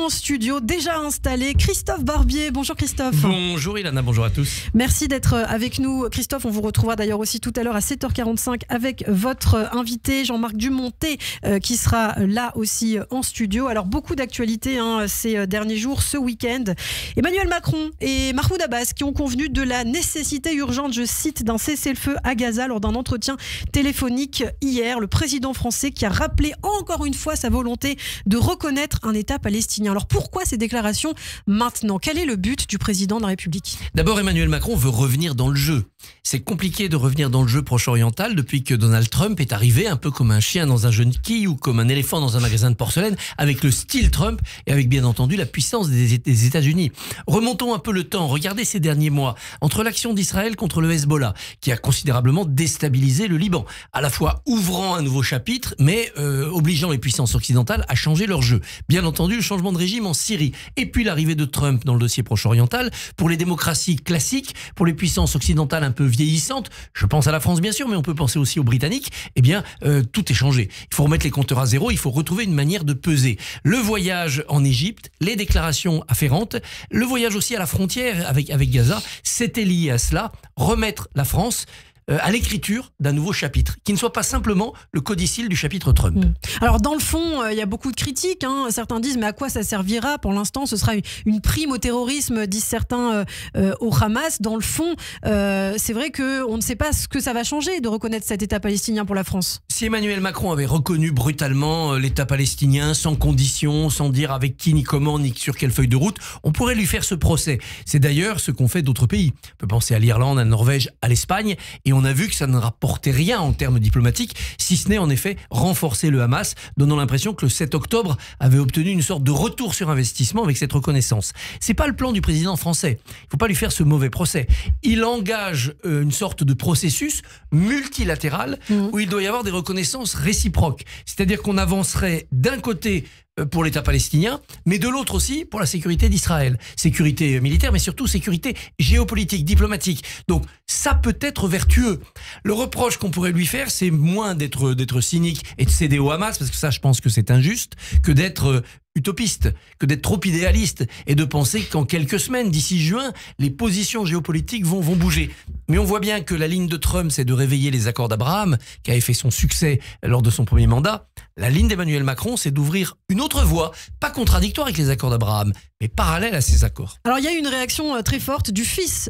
en studio, déjà installé, Christophe Barbier. Bonjour Christophe. Bonjour Ilana, bonjour à tous. Merci d'être avec nous. Christophe, on vous retrouvera d'ailleurs aussi tout à l'heure à 7h45 avec votre invité Jean-Marc Dumontet qui sera là aussi en studio. Alors beaucoup d'actualités ces derniers jours, ce week-end. Emmanuel Macron et Mahmoud Abbas qui ont convenu de la nécessité urgente, je cite, d'un cessez-le-feu à Gaza lors d'un entretien téléphonique hier. Le président français qui a rappelé encore une fois sa volonté de reconnaître un État palestinien. Alors pourquoi ces déclarations maintenant? Quel est le but du président de la République? D'abord, Emmanuel Macron veut revenir dans le jeu. C'est compliqué de revenir dans le jeu proche-oriental depuis que Donald Trump est arrivé un peu comme un chien dans un jeu de quilles ou comme un éléphant dans un magasin de porcelaine, avec le style Trump et avec bien entendu la puissance des États-Unis. Remontons un peu le temps. Regardez ces derniers mois entre l'action d'Israël contre le Hezbollah qui a considérablement déstabilisé le Liban, à la fois ouvrant un nouveau chapitre mais obligeant les puissances occidentales à changer leur jeu. Bien entendu, le changement de régime en Syrie et puis l'arrivée de Trump dans le dossier proche-oriental. Pour les démocraties classiques, pour les puissances occidentales un peu vieillissantes, je pense à la France bien sûr, mais on peut penser aussi aux Britanniques, eh bien tout est changé. Il faut remettre les compteurs à zéro, il faut retrouver une manière de peser. Le voyage en Égypte, les déclarations afférentes, le voyage aussi à la frontière avec Gaza, c'était lié à cela, remettre la France à l'écriture d'un nouveau chapitre, qui ne soit pas simplement le codicile du chapitre Trump. Alors dans le fond, il y a beaucoup de critiques. Certains disent mais à quoi ça servira? Pour l'instant, ce sera une prime au terrorisme, disent certains au Hamas. Dans le fond, c'est vrai qu'on ne sait pas ce que ça va changer de reconnaître cet État palestinien pour la France. Si Emmanuel Macron avait reconnu brutalement l'État palestinien, sans condition, sans dire avec qui, ni comment, ni sur quelle feuille de route, on pourrait lui faire ce procès. C'est d'ailleurs ce qu'ont fait d'autres pays. On peut penser à l'Irlande, à la Norvège, à l'Espagne, et on a vu que ça ne rapportait rien en termes diplomatiques, si ce n'est en effet renforcer le Hamas, donnant l'impression que le 7 octobre avait obtenu une sorte de retour sur investissement avec cette reconnaissance. C'est pas le plan du président français. Il faut pas lui faire ce mauvais procès. Il engage une sorte de processus multilatéral où il doit y avoir des reconnaissances réciproques. C'est-à-dire qu'on avancerait d'un côté pour l'État palestinien, mais de l'autre aussi pour la sécurité d'Israël. Sécurité militaire, mais surtout sécurité géopolitique, diplomatique. Donc ça peut être vertueux. Le reproche qu'on pourrait lui faire, c'est moins d'être cynique et de céder au Hamas, parce que ça, je pense que c'est injuste, que d'être utopiste, que d'être trop idéaliste et de penser qu'en quelques semaines, d'ici juin, les positions géopolitiques vont bouger. Mais on voit bien que la ligne de Trump, c'est de réveiller les accords d'Abraham, qui avait fait son succès lors de son premier mandat. La ligne d'Emmanuel Macron, c'est d'ouvrir une autre voie, pas contradictoire avec les accords d'Abraham, mais parallèle à ces accords. Alors il y a eu une réaction très forte du fils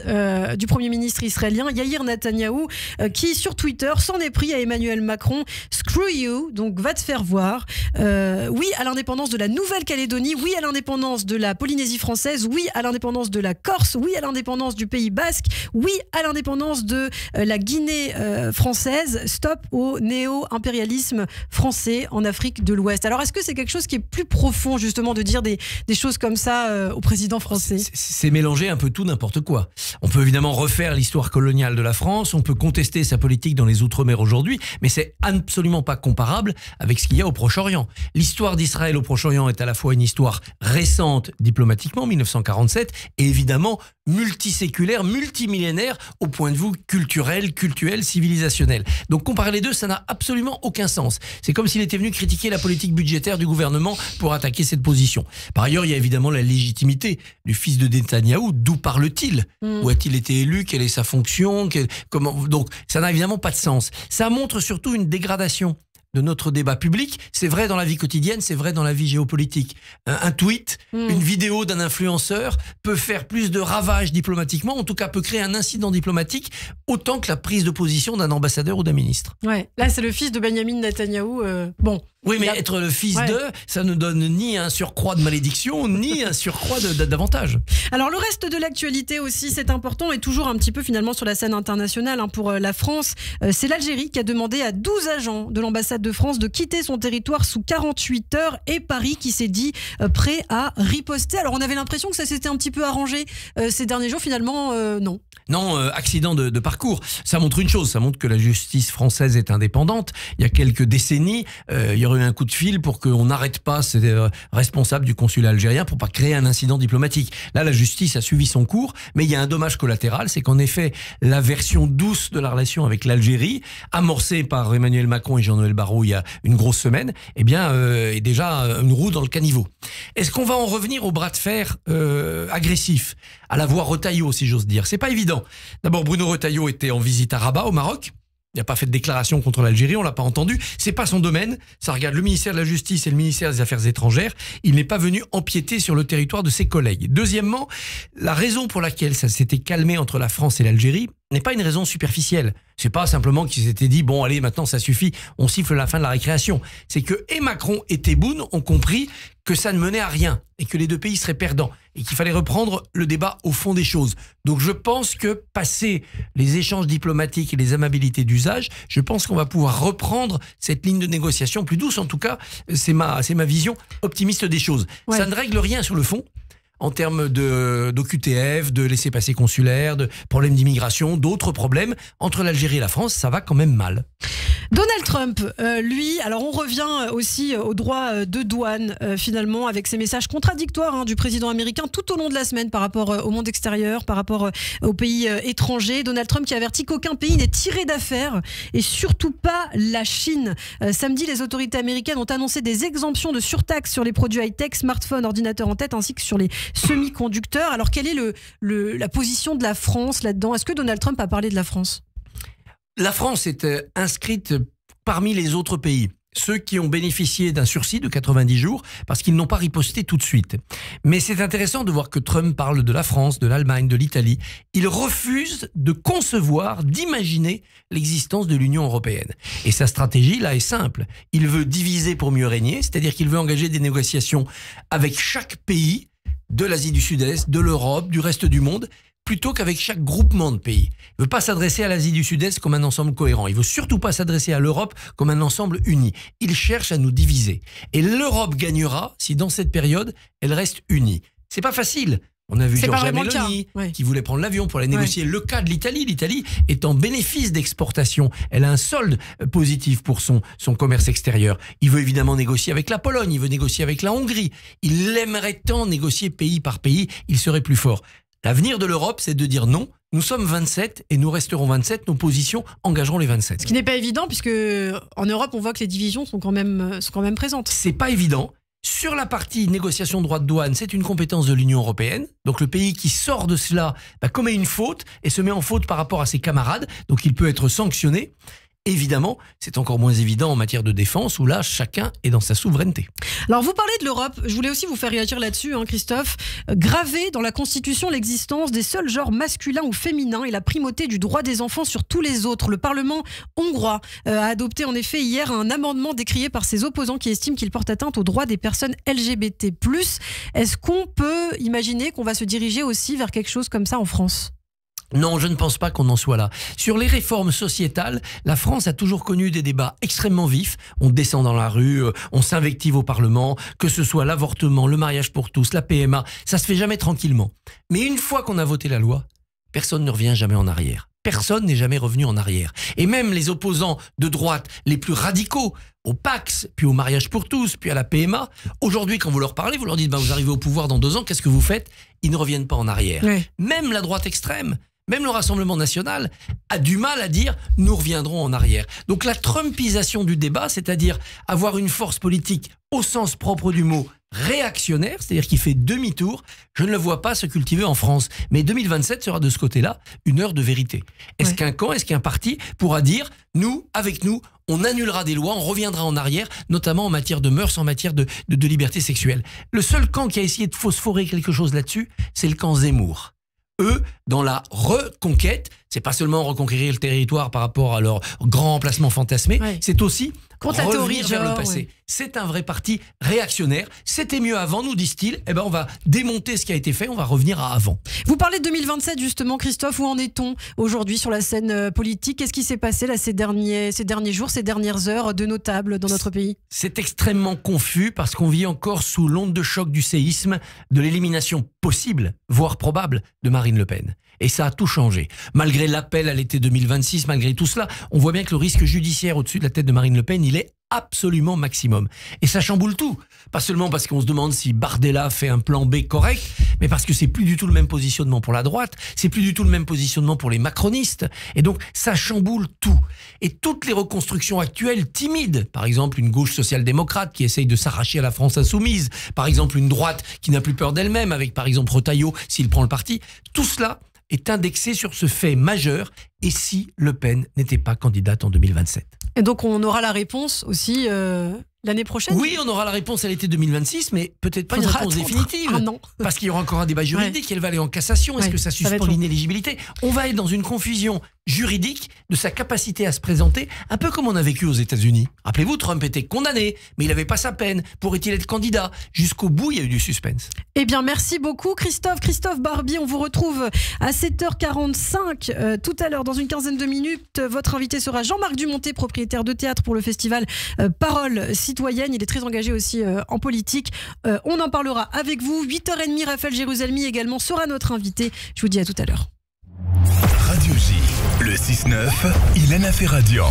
du Premier ministre israélien, Yair Netanyahou, qui sur Twitter s'en est pris à Emmanuel Macron. Screw you, donc va te faire voir. Oui à l'indépendance de la Nouvelle-Calédonie, oui à l'indépendance de la Polynésie française, oui à l'indépendance de la Corse, oui à l'indépendance du Pays Basque, oui à l'indépendance de la Guinée française. Stop au néo-impérialisme français en Afrique de l'Ouest. Alors est-ce que c'est quelque chose qui est plus profond justement de dire des choses comme ça au président français? C'est mélanger un peu tout n'importe quoi. On peut évidemment refaire l'histoire coloniale de la France, on peut contester sa politique dans les Outre-mer aujourd'hui, mais c'est absolument pas comparable avec ce qu'il y a au Proche-Orient. L'histoire d'Israël au Proche-Orient est à la fois une histoire récente diplomatiquement, 1947, et évidemment multiséculaire, multimillénaire au point de vue culturel, civilisationnel. Donc comparer les deux, ça n'a absolument aucun sens. C'est comme s'il était venu critiquer la politique budgétaire du gouvernement pour attaquer cette position. Par ailleurs, il y a évidemment la légitimité du fils de Netanyahou. D'où parle-t-il? Où a-t-il été élu? Quelle est sa fonction? Donc ça n'a évidemment pas de sens. Ça montre surtout une dégradation de notre débat public. C'est vrai dans la vie quotidienne, c'est vrai dans la vie géopolitique. Un tweet, une vidéo d'un influenceur peut faire plus de ravages diplomatiquement, en tout cas peut créer un incident diplomatique autant que la prise de position d'un ambassadeur ou d'un ministre. Ouais, là c'est le fils de Benyamin Netanyahou. Bon. Oui, mais être le fils de, ça ne donne ni un surcroît de malédiction, ni un surcroît d'avantage. Alors le reste de l'actualité aussi, c'est important, et toujours un petit peu finalement sur la scène internationale pour la France. C'est l'Algérie qui a demandé à 12 agents de l'ambassade de France de quitter son territoire sous 48 heures, et Paris qui s'est dit prêt à riposter. Alors on avait l'impression que ça s'était un petit peu arrangé ces derniers jours, finalement non. Non, accident de parcours. Ça montre une chose, ça montre que la justice française est indépendante. Il y a quelques décennies, il y aurait eu un coup de fil pour qu'on n'arrête pas ces responsables du consulat algérien pour pas créer un incident diplomatique. Là, la justice a suivi son cours, mais il y a un dommage collatéral, c'est qu'en effet, la version douce de la relation avec l'Algérie, amorcée par Emmanuel Macron et Jean-Noël Barrot, soir ou il y a une grosse semaine, eh bien, est déjà une roue dans le caniveau. Est-ce qu'on va en revenir au bras de fer agressif, à la voie Retailleau, si j'ose dire? C'est pas évident. D'abord, Bruno Retailleau était en visite à Rabat, au Maroc. Il n'a pas fait de déclaration contre l'Algérie, on l'a pas entendu. C'est pas son domaine. Ça regarde le ministère de la Justice et le ministère des Affaires étrangères. Il n'est pas venu empiéter sur le territoire de ses collègues. Deuxièmement, la raison pour laquelle ça s'était calmé entre la France et l'Algérie n'est pas une raison superficielle. C'est pas simplement qu'ils s'étaient dit bon allez maintenant ça suffit, on siffle la fin de la récréation. C'est que et Macron et Tebboune ont compris que ça ne menait à rien et que les deux pays seraient perdants et qu'il fallait reprendre le débat au fond des choses. Donc je pense que passé les échanges diplomatiques et les amabilités d'usage, je pense qu'on va pouvoir reprendre cette ligne de négociation plus douce. En tout cas, c'est ma vision optimiste des choses. Ouais. Ça ne règle rien sur le fond. En termes d'OQTF, de laissez-passer consulaire, de problèmes d'immigration, d'autres problèmes. Entre l'Algérie et la France, ça va quand même mal. Donald Trump, lui, alors on revient aussi au droit de douane, finalement, avec ces messages contradictoires du président américain tout au long de la semaine par rapport au monde extérieur, par rapport aux pays étrangers. Donald Trump qui avertit qu'aucun pays n'est tiré d'affaire et surtout pas la Chine. Samedi, les autorités américaines ont annoncé des exemptions de surtaxes sur les produits high-tech, smartphones, ordinateurs en tête, ainsi que sur les semi-conducteurs. Alors, quelle est la position de la France là-dedans? Est-ce que Donald Trump a parlé de la France? La France est inscrite parmi les autres pays. Ceux qui ont bénéficié d'un sursis de 90 jours parce qu'ils n'ont pas riposté tout de suite. Mais c'est intéressant de voir que Trump parle de la France, de l'Allemagne, de l'Italie. Il refuse de concevoir, d'imaginer l'existence de l'Union européenne. Et sa stratégie, là, est simple. Il veut diviser pour mieux régner, c'est-à-dire qu'il veut engager des négociations avec chaque pays de l'Asie du Sud-Est, de l'Europe, du reste du monde, plutôt qu'avec chaque groupement de pays. Il ne veut pas s'adresser à l'Asie du Sud-Est comme un ensemble cohérent. Il ne veut surtout pas s'adresser à l'Europe comme un ensemble uni. Il cherche à nous diviser. Et l'Europe gagnera si dans cette période, elle reste unie. C'est pas facile. On a vu Giorgia Meloni qui voulait prendre l'avion pour aller négocier le cas de l'Italie. L'Italie est en bénéfice d'exportation. Elle a un solde positif pour son commerce extérieur. Il veut évidemment négocier avec la Pologne, il veut négocier avec la Hongrie. Il aimerait tant négocier pays par pays, il serait plus fort. L'avenir de l'Europe, c'est de dire non, nous sommes 27 et nous resterons 27, nos positions engageront les 27. Ce qui n'est pas évident puisque en Europe, on voit que les divisions sont quand même présentes. C'est pas évident. Sur la partie négociation de droits de douane, c'est une compétence de l'Union européenne. Donc le pays qui sort de cela commet une faute et se met en faute par rapport à ses camarades. Donc il peut être sanctionné. Évidemment, c'est encore moins évident en matière de défense où là, chacun est dans sa souveraineté. Alors, vous parlez de l'Europe. Je voulais aussi vous faire réagir là-dessus, Christophe. Graver dans la Constitution l'existence des seuls genres masculins ou féminins et la primauté du droit des enfants sur tous les autres. Le Parlement hongrois a adopté en effet hier un amendement décrié par ses opposants qui estiment qu'il porte atteinte aux droits des personnes LGBT+. Est-ce qu'on peut imaginer qu'on va se diriger aussi vers quelque chose comme ça en France ? Non, je ne pense pas qu'on en soit là. Sur les réformes sociétales, la France a toujours connu des débats extrêmement vifs. On descend dans la rue, on s'invective au Parlement, que ce soit l'avortement, le mariage pour tous, la PMA, ça se fait jamais tranquillement. Mais une fois qu'on a voté la loi, personne ne revient jamais en arrière. Personne n'est jamais revenu en arrière. Et même les opposants de droite les plus radicaux, au Pax, puis au mariage pour tous, puis à la PMA, aujourd'hui quand vous leur parlez, vous leur dites vous arrivez au pouvoir dans 2 ans, qu'est-ce que vous faites? Ils ne reviennent pas en arrière. Oui. Même la droite extrême, même le Rassemblement national a du mal à dire « nous reviendrons en arrière ». Donc la trumpisation du débat, c'est-à-dire avoir une force politique au sens propre du mot réactionnaire, c'est-à-dire qui fait demi-tour, je ne le vois pas se cultiver en France. Mais 2027 sera de ce côté-là une heure de vérité. Est-ce qu'un camp, est-ce qu'un parti pourra dire « nous, avec nous, on annulera des lois, on reviendra en arrière, notamment en matière de mœurs, en matière de liberté sexuelle ». Le seul camp qui a essayé de phosphorer quelque chose là-dessus, c'est le camp Zemmour. Eux, dans la reconquête, c'est pas seulement reconquérir le territoire par rapport à leur grand emplacement fantasmé, c'est aussi revenir vers le passé. C'est un vrai parti réactionnaire. C'était mieux avant, nous disent-ils. Eh ben, on va démonter ce qui a été fait, on va revenir à avant. Vous parlez de 2027 justement, Christophe. Où en est-on aujourd'hui sur la scène politique? Qu'est-ce qui s'est passé là ces derniers jours, ces dernières heures de notables dans notre pays? C'est extrêmement confus parce qu'on vit encore sous l'onde de choc du séisme, de l'élimination possible, voire probable, de Marine Le Pen. Et ça a tout changé. Malgré l'appel à l'été 2026, malgré tout cela, on voit bien que le risque judiciaire au-dessus de la tête de Marine Le Pen, il est absolument maximum. Et ça chamboule tout. Pas seulement parce qu'on se demande si Bardella fait un plan B correct, mais parce que c'est plus du tout le même positionnement pour la droite, c'est plus du tout le même positionnement pour les macronistes. Et donc, ça chamboule tout. Et toutes les reconstructions actuelles timides, par exemple une gauche social-démocrate qui essaye de s'arracher à la France insoumise, par exemple une droite qui n'a plus peur d'elle-même, avec par exemple Retailleau s'il prend le parti, tout cela est indexé sur ce fait majeur. Et si Le Pen n'était pas candidate en 2027 ? Et donc on aura la réponse aussi l'année prochaine ? Oui, on aura la réponse à l'été 2026, mais peut-être pas une réponse définitive. Ah non. Parce qu'il y aura encore un débat juridique, elle va aller en cassation, est-ce que ça suspend l'inéligibilité ? On va être dans une confusion juridique de sa capacité à se présenter, un peu comme on a vécu aux États-Unis. Rappelez-vous, Trump était condamné, mais il n'avait pas sa peine. Pourrait-il être candidat ? Jusqu'au bout, il y a eu du suspense. Eh bien, merci beaucoup Christophe. Christophe Barbier, on vous retrouve à 7h45 tout à l'heure, dans une quinzaine de minutes. Votre invité sera Jean-Marc Dumonté, propriétaire de théâtre pour le festival Parole Citoyenne. Il est très engagé aussi en politique. On en parlera avec vous. 8h30, Raphaël Jérusalemi également sera notre invité. Je vous dis à tout à l'heure. Radio J, le 6-9, Ilana Ferradian.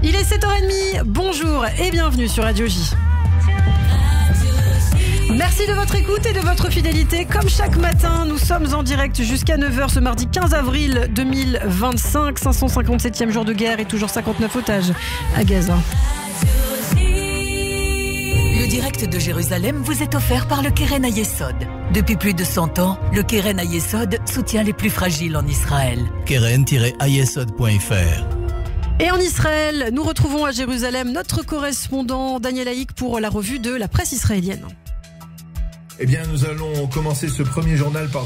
Il est 7h30, bonjour et bienvenue sur Radio J. Merci de votre écoute et de votre fidélité. Comme chaque matin, nous sommes en direct jusqu'à 9h ce mardi 15 avril 2025. 557e jour de guerre et toujours 59 otages à Gaza. Le direct de Jérusalem vous est offert par le Keren Hayesod. Depuis plus de 100 ans, le Keren Hayesod soutient les plus fragiles en Israël. Keren-hayesod.fr. Et en Israël, nous retrouvons à Jérusalem notre correspondant Daniel Haïk pour la revue de la presse israélienne. Eh bien, nous allons commencer ce premier journal par des